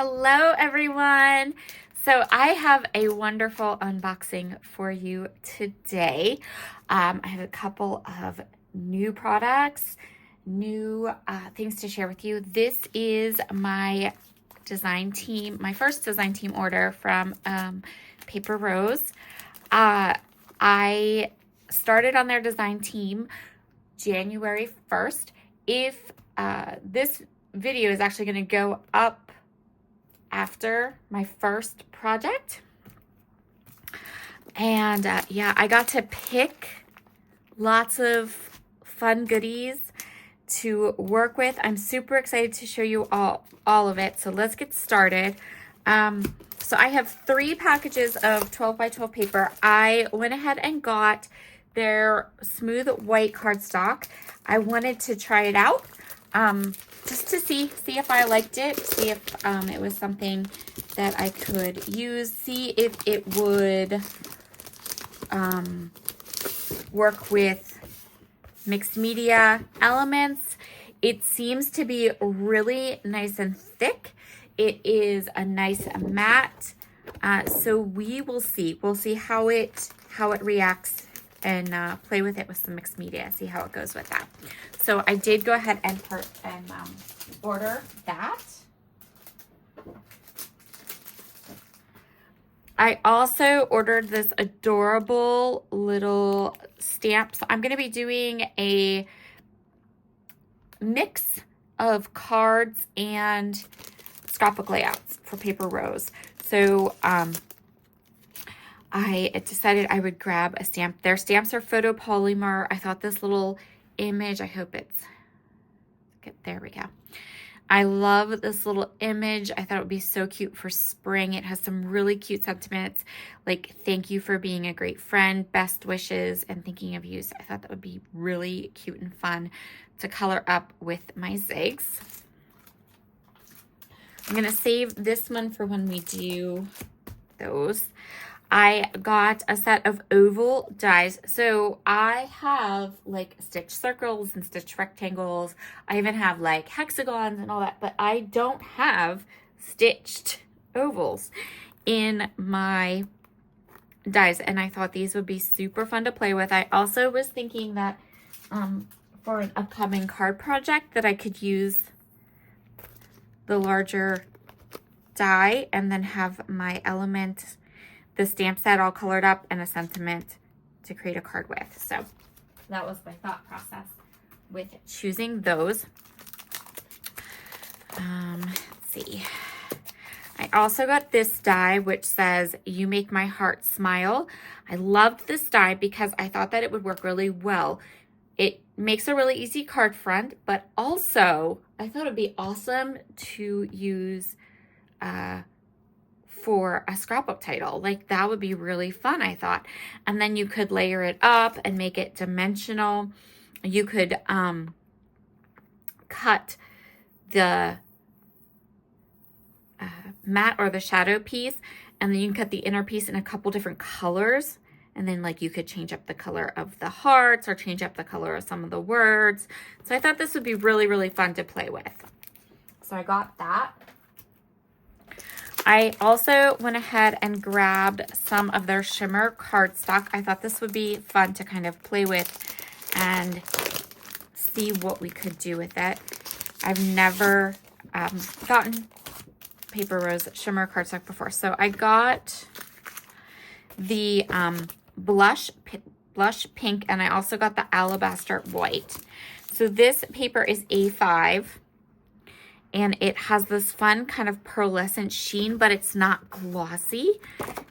Hello everyone. So I have a wonderful unboxing for you today. I have a couple of new products, new things to share with you. This is my design team, my first design team order from Paper Rose. I started on their design team January 1st. If this video is actually going to go up after my first project. And yeah, I got to pick lots of fun goodies to work with. I'm super excited to show you all of it. So let's get started. So I have 3 packages of 12 by 12 paper. I went ahead and got their smooth white cardstock. I wanted to try it out. Just to see if I liked it, see if it was something that I could use, see if it would work with mixed media elements. It seems to be really nice and thick. It is a nice matte, so we will see. We'll see how it reacts and play with it with some mixed media, see how it goes with that. So I did go ahead and order that. I also ordered this adorable little stamp. So I'm going to be doing a mix of cards and scrapbook layouts for Paper Rose. So I decided I would grab a stamp. Their stamps are photopolymer. I thought this little image, I hope it's good. There we go. I love this little image. I thought it would be so cute for spring. It has some really cute sentiments like thank you for being a great friend, best wishes, and thinking of you. So I thought that would be really cute and fun to color up with my zigs. I'm going to save this one for when we do those. I got a set of oval dies. So I have like stitch circles and stitch rectangles. I even have like hexagons and all that, but I don't have stitched ovals in my dies. And I thought these would be super fun to play with. I also was thinking that for an upcoming card project that I could use the larger die and then have my element, the stamp set all colored up, and a sentiment to create a card with. So that was my thought process with choosing those. Let's see. I also got this die which says, "You make my heart smile." I loved this die because I thought that it would work really well. It makes a really easy card front, but also I thought it'd be awesome to use for a scrapbook title. Like that would be really fun, I thought. And then you could layer it up and make it dimensional. You could cut the matte or the shadow piece, and then you can cut the inner piece in a couple different colors. And then like you could change up the color of the hearts or change up the color of some of the words. So I thought this would be really, really fun to play with. So I got that. I also went ahead and grabbed some of their shimmer cardstock. I thought this would be fun to kind of play with and see what we could do with it. I've never gotten Paper Rose shimmer cardstock before. So I got the blush pink, and I also got the alabaster white. So this paper is A5. And it has this fun kind of pearlescent sheen, but it's not glossy.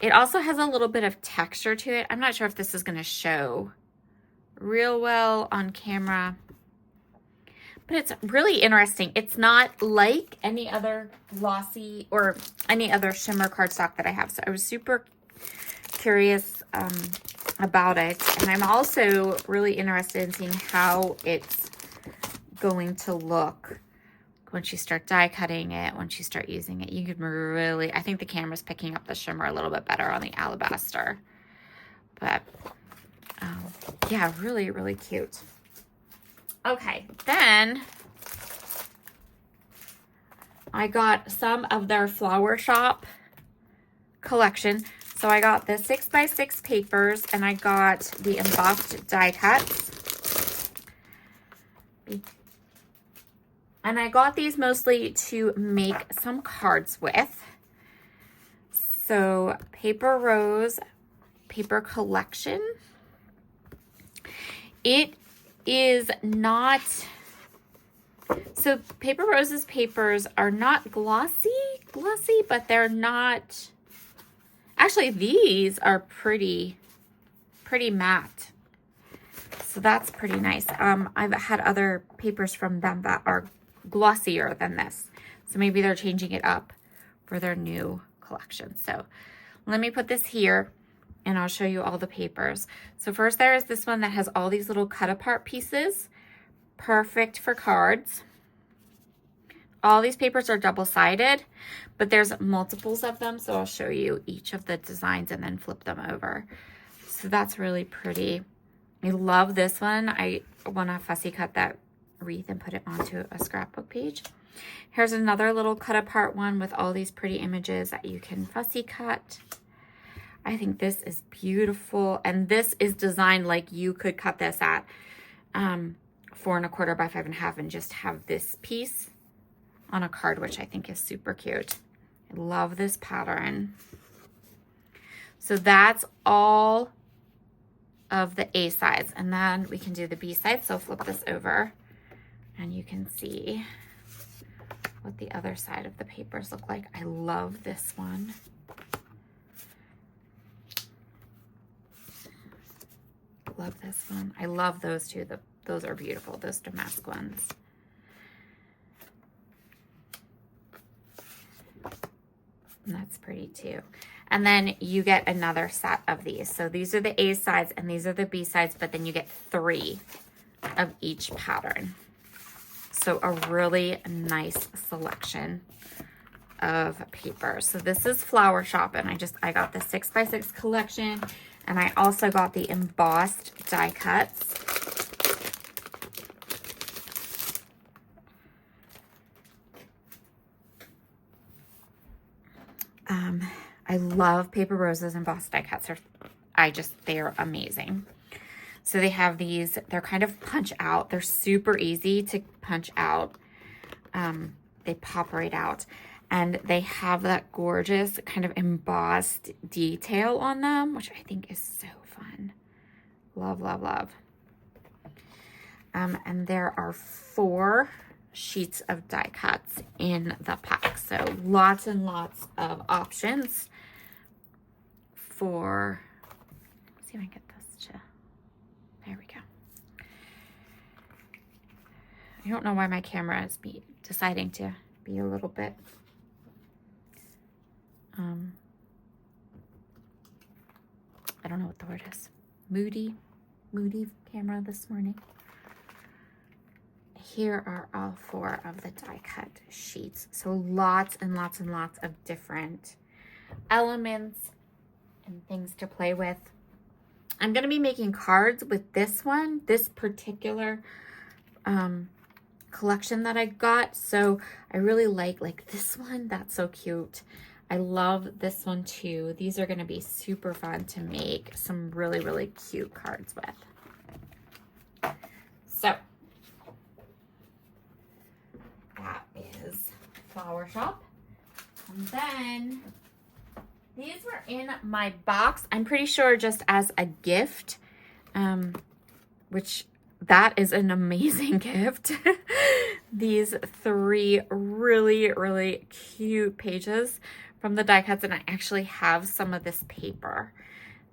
It also has a little bit of texture to it. I'm not sure if this is going to show real well on camera, but it's really interesting. It's not like any other glossy or any other shimmer cardstock that I have. So I was super curious about it. And I'm also really interested in seeing how it's going to look once you start die cutting it, once you start using it. You could really, I think the camera's picking up the shimmer a little bit better on the alabaster. But yeah, really, really cute. Okay, then I got some of their Flower Shop collection. So I got the 6x6 papers, and I got the embossed die cuts. And I got these mostly to make some cards with. So Paper Rose paper collection. It is not, so Paper Rose's papers are not glossy, but they're not, actually these are pretty matte. So that's pretty nice. I've had other papers from them that are glossier than this. So maybe they're changing it up for their new collection. So let me put this here and I'll show you all the papers. So first there is this one that has all these little cut apart pieces. Perfect for cards. All these papers are double-sided, but there's multiples of them. So I'll show you each of the designs and then flip them over. So that's really pretty. I love this one. I want to fussy cut that wreath and put it onto a scrapbook page. Here's another little cut apart one with all these pretty images that you can fussy cut. I think this is beautiful. And this is designed like you could cut this at 4 1/4 by 5 1/2 and just have this piece on a card, which I think is super cute. I love this pattern. So that's all of the A sides, and then we can do the B side. So flip this over and you can see what the other side of the papers look like. I love this one. Love this one. I love those two. Those are beautiful, those damask ones. And that's pretty too. And then you get another set of these. So these are the A sides and these are the B sides, but then you get 3 of each pattern. So a really nice selection of papers. So this is Flower Shop, and I got the 6x6 collection, and I also got the embossed die cuts. I love Paper Rose's embossed die cuts. They're amazing. So they have these, they're kind of punch out. They're super easy to punch out. They pop right out. And they have that gorgeous kind of embossed detail on them, which I think is so fun. Love, love, love. And there are 4 sheets of die cuts in the pack. So lots and lots of options for, let's see if I can get this to, there we go. I don't know why my camera is deciding to be a little bit, I don't know what the word is. Moody camera this morning. Here are all 4 of the die cut sheets. So lots and lots and lots of different elements and things to play with. I'm going to be making cards with this one, this particular collection that I got. So I really like this one. That's so cute. I love this one too. These are going to be super fun to make some really, really cute cards with. So that is Flower Shop. And then these were in my box, I'm pretty sure just as a gift, which that is an amazing gift. These 3 really, really cute pages from the die cuts, and I actually have some of this paper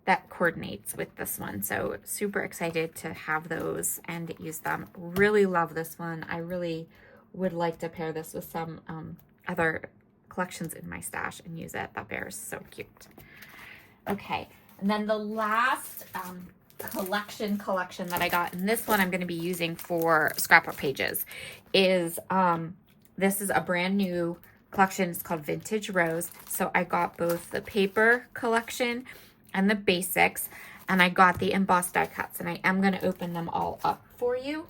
that coordinates with this one. So super excited to have those and use them. Really love this one. I really would like to pair this with some other collections in my stash and use it. That bear is so cute. Okay, and then the last collection that I got, and this one I'm going to be using for scrapbook pages, is this is a brand new collection. It's called Vintage Rose. So I got both the paper collection and the basics, and I got the embossed die cuts, and I am going to open them all up for you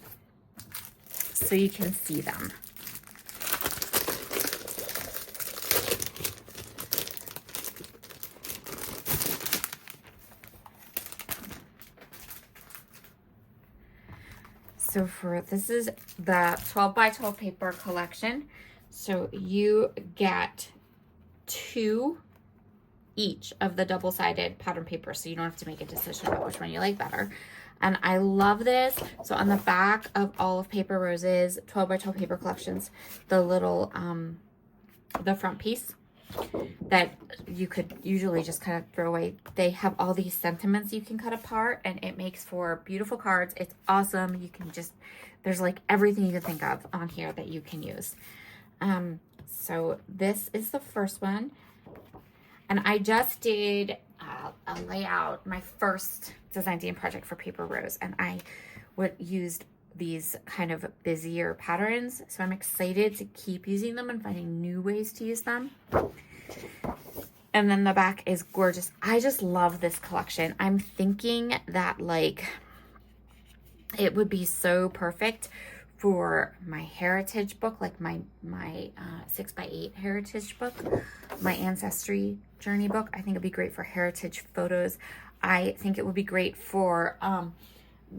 so you can see them. So this is the 12 by 12 paper collection. So you get 2 each of the double-sided pattern paper, so you don't have to make a decision about which one you like better. And I love this. So on the back of all of Paper Rose's 12 by 12 paper collections, the little the front piece that you could usually just kind of throw away, they have all these sentiments you can cut apart, and it makes for beautiful cards. It's awesome. You can just, there's like everything you can think of on here that you can use. So this is the first one, and I just did a layout, my first design theme project for Paper Rose, and I used these kind of busier patterns. So I'm excited to keep using them and finding new ways to use them. And then the back is gorgeous. I just love this collection. I'm thinking that like it would be so perfect for my heritage book, like my 6x8 heritage book, my ancestry journey book. I think it'd be great for heritage photos. I think it would be great for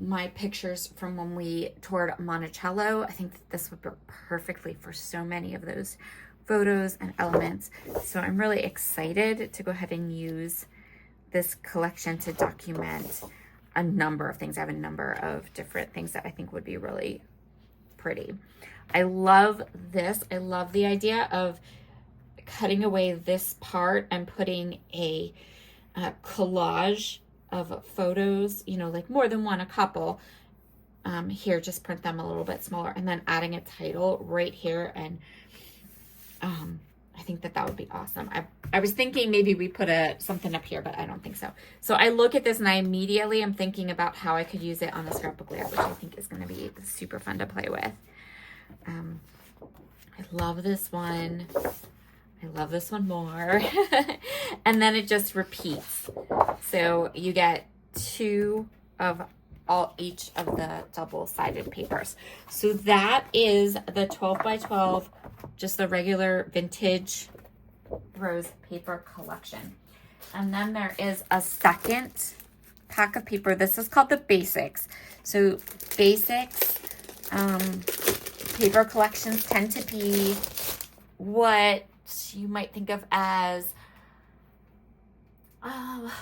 my pictures from when we toured Monticello. I think that this would work perfectly for so many of those photos and elements. So I'm really excited to go ahead and use this collection to document a number of things. I have a number of different things that I think would be really pretty. I love this. I love the idea of cutting away this part and putting a collage of photos, you know, like more than one, a couple. Here, just print them a little bit smaller, and then adding a title right here. And I think that would be awesome. I was thinking maybe we put something up here, but I don't think so. So I look at this and I immediately am thinking about how I could use it on the scrapbook layout, which I think is going to be super fun to play with. I love this one. I love this one more. And then it just repeats. So you get 2 of each of the double-sided papers. So that is the 12 by 12, just the regular vintage rose paper collection. And then there is a second pack of paper. This is called the Basics. So Basics paper collections tend to be what you might think of as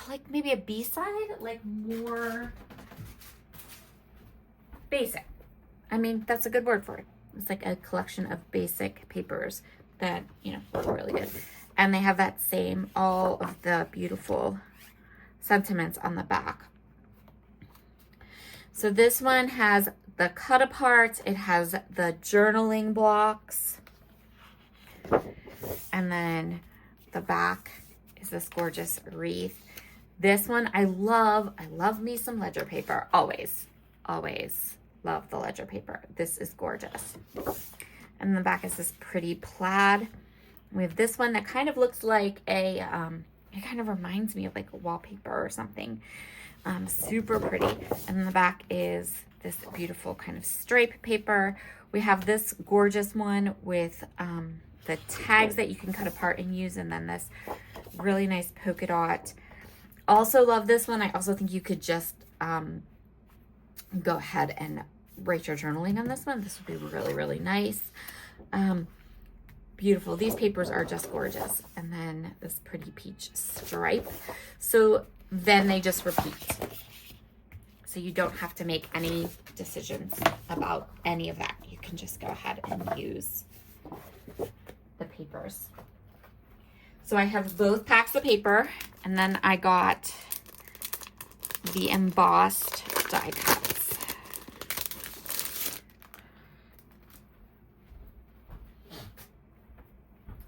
like maybe a B-side, like more basic. I mean, that's a good word for it. It's like a collection of basic papers that, you know, look really good. And they have that same, all of the beautiful sentiments on the back. So this one has the cut apart. It has the journaling blocks. And then the back is this gorgeous wreath. This one I love me some ledger paper. Always love the ledger paper. This is gorgeous. And the back is this pretty plaid. We have this one that kind of looks like a, it kind of reminds me of like a wallpaper or something. Super pretty. And then the back is this beautiful kind of stripe paper. We have this gorgeous one with the tags that you can cut apart and use, and then this really nice polka dot. Also love this one. I also think you could just go ahead and write your journaling on this one. This would be really, really nice. Beautiful. These papers are just gorgeous. And then this pretty peach stripe. So then they just repeat. So you don't have to make any decisions about any of that. You can just go ahead and use the papers. So I have both packs of paper, and then I got the embossed die cuts.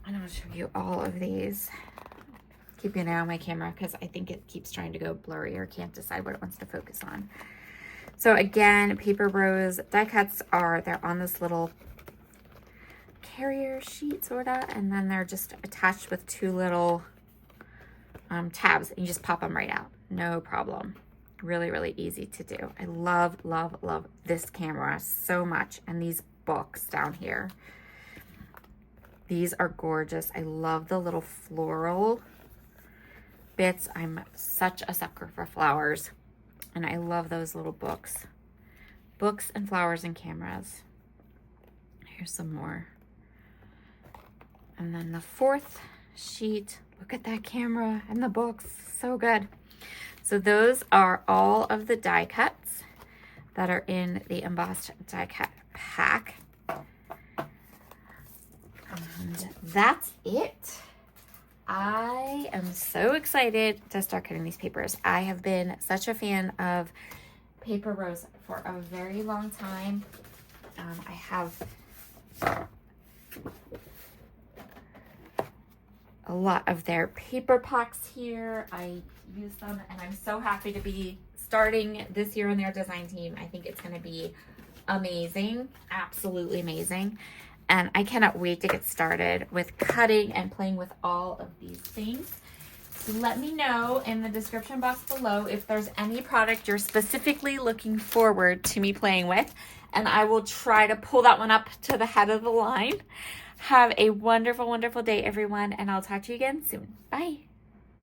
I'm going to show you all of these. Keep an eye on my camera because I think it keeps trying to go blurry or can't decide what it wants to focus on. So again, Paper Rose die cuts they're on this little carrier sheet sorta, and then they're just attached with 2 little tabs, and you just pop them right out. No problem. Really, really easy to do. I love this camera so much, and these books down here. These are gorgeous. I love the little floral bits. I'm such a sucker for flowers, and I love those little books. books and flowers and cameras. Here's some more. And then the fourth sheet, look at that camera and the books, so good. So those are all of the die cuts that are in the embossed die cut pack. And that's it. I am so excited to start cutting these papers. I have been such a fan of paper rose for a very long time. I have a lot of their paper packs here. I use them and I'm so happy to be starting this year on their design team. I think it's going to be amazing, absolutely amazing. And I cannot wait to get started with cutting and playing with all of these things. So let me know in the description box below if there's any product you're specifically looking forward to me playing with, and I will try to pull that one up to the head of the line. Have a wonderful, wonderful day, everyone, and I'll talk to you again soon. Bye.